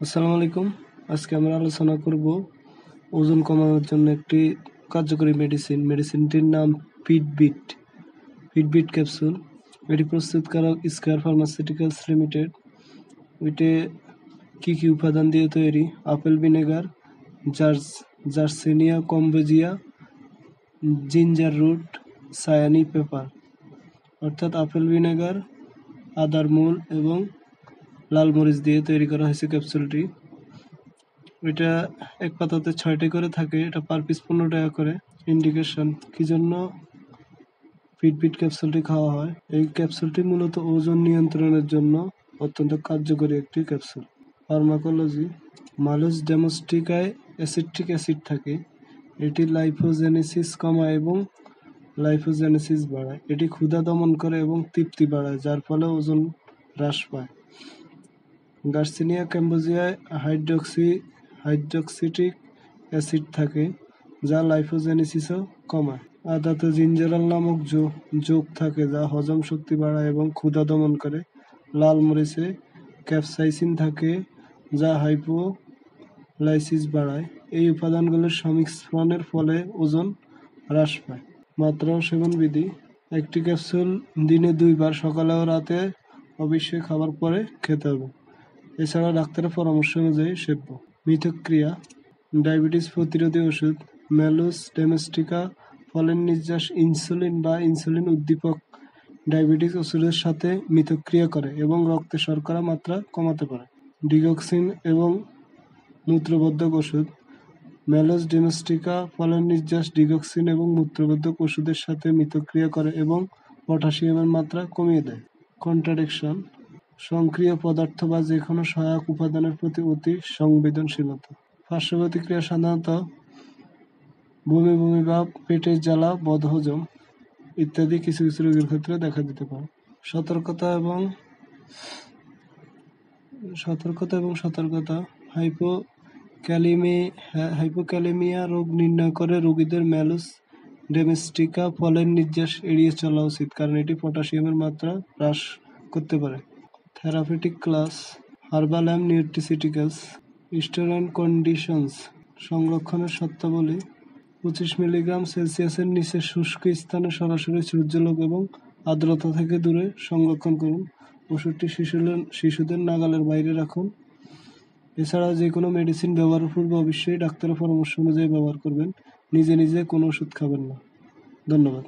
আসসালামু আলাইকুম। আজকে আমরা আলোচনা করব ওজন কমানোর জন্য একটি কার্যকরী মেডিসিনটির নাম ফিটবিট ক্যাপসুল। এটি প্রস্তুতকারক স্কয়ার ফার্মাসিউটিক্যালস লিমিটেড। এটি কি উপাদান দিয়ে তৈরি? Apple vinegar, garcinia cambogia, ginger root, cayenne pepper. অর্থাৎ আপেল ভিনেগার, আদার মূল এবং লাল মরিচ দিয়ে তৈরি করা হয়েছে ক্যাপসুলটি। এটা এক পাতাতে 6টি করে থাকে। এটা পার পিস 15 টাকা করে। ইন্ডিকেশন কি জন্য ফিটবিট ক্যাপসুলটি খাওয়া হয়? এই ক্যাপসুলটি মূলত ওজন নিয়ন্ত্রণের জন্য অত্যন্ত কার্যকরী একটি ক্যাপসুল। ফার্মাকোলজি: মালুস ডোমেস্টিকায় অ্যাসিটিক অ্যাসিড থাকে। এটি লাইপোজেনেসিস কমায় এবং লাইপোজেনেসিস বাড়ায়। এটি ক্ষুধা দমন করে এবং তৃপ্তি বাড়ায়, যার ফলে ওজন হ্রাস পায়। গার্সিনিয়া ক্যাম্বোজিয়ায় হাইড্রোক্সিটিক অ্যাসিড থাকে, যা লাইপোজেনেসিসও কমায়। আদাতে জিঞ্জারল নামক যোগ থাকে, যা হজম শক্তি বাড়ায় এবং ক্ষুধা দমন করে। লাল মরিচে ক্যাপসাইসিন থাকে, যা হাইপোলাইসিস বাড়ায়। এই উপাদানগুলোর সংমিশ্রণের ফলে ওজন হ্রাস পায়। মাত্রা ও সেবন বিধি: একটি ক্যাপসুল দিনে 2 বার, সকালে ও রাতে, অবশ্যই খাবার পরে খেতে হবে। এছাড়া ডাক্তারের পরামর্শ অনুযায়ী সেব্য। মিথস্ক্রিয়া: ডায়াবেটিস প্রতিরোধী ওষুধ ম্যালুস ডোমেস্টিকা ফলের নির্যাস ইনসুলিন বা ইনসুলিন উদ্দীপক ডায়াবেটিস ওষুধের সাথে মিথস্ক্রিয়া করে এবং রক্তে শর্করা মাত্রা কমাতে পারে। ডিগক্সিন এবং মূত্রবর্ধক ওষুধ ম্যালুস ডোমেস্টিকা ফলের নির্যাস ডিগক্সিন এবং মূত্রবর্ধক ওষুধের সাথে মিথস্ক্রিয়া করে এবং পটাশিয়ামের মাত্রা কমিয়ে দেয়। কন্ট্রাডিকশন: সক্রিয় পদার্থ বা যে কোনো সহায়ক উপাদানের প্রতি অতি সংবেদনশীলতা। পার্শ্ব প্রতিক্রিয়া সাধারণত বমি ভাব, পেটের জ্বালা, বদহজম ইত্যাদি কিছু কিছু রোগীর ক্ষেত্রে দেখা দিতে পারে। সতর্কতা এবং সতর্কতা: হাইপোক্যালেমিয়া রোগ নির্ণয় করে রোগীদের ম্যালুস ডোমেস্টিকা ফলের নির্যাস এড়িয়ে চলা উচিত, কারণ এটি পটাশিয়ামের মাত্রা হ্রাস করতে পারে। Therapeutic class: herbal and nutraceuticals. Storage conditions: সংরক্ষণের শর্তাবলী 25 মিলিগ্রাম সেলসিয়াসের নিচে শুষ্ক স্থানে সরাসরি সূর্যালোক এবং আর্দ্রতা থেকে দূরে সংরক্ষণ করুন। ওষুধটি শিশুদের নাগালের বাইরে রাখুন। এছাড়া যে কোনো মেডিসিন ব্যবহারের পূর্বে অবশ্যই ডাক্তারের পরামর্শ অনুযায়ী ব্যবহার করবেন। নিজে কোনো ওষুধ খাবেন না। ধন্যবাদ।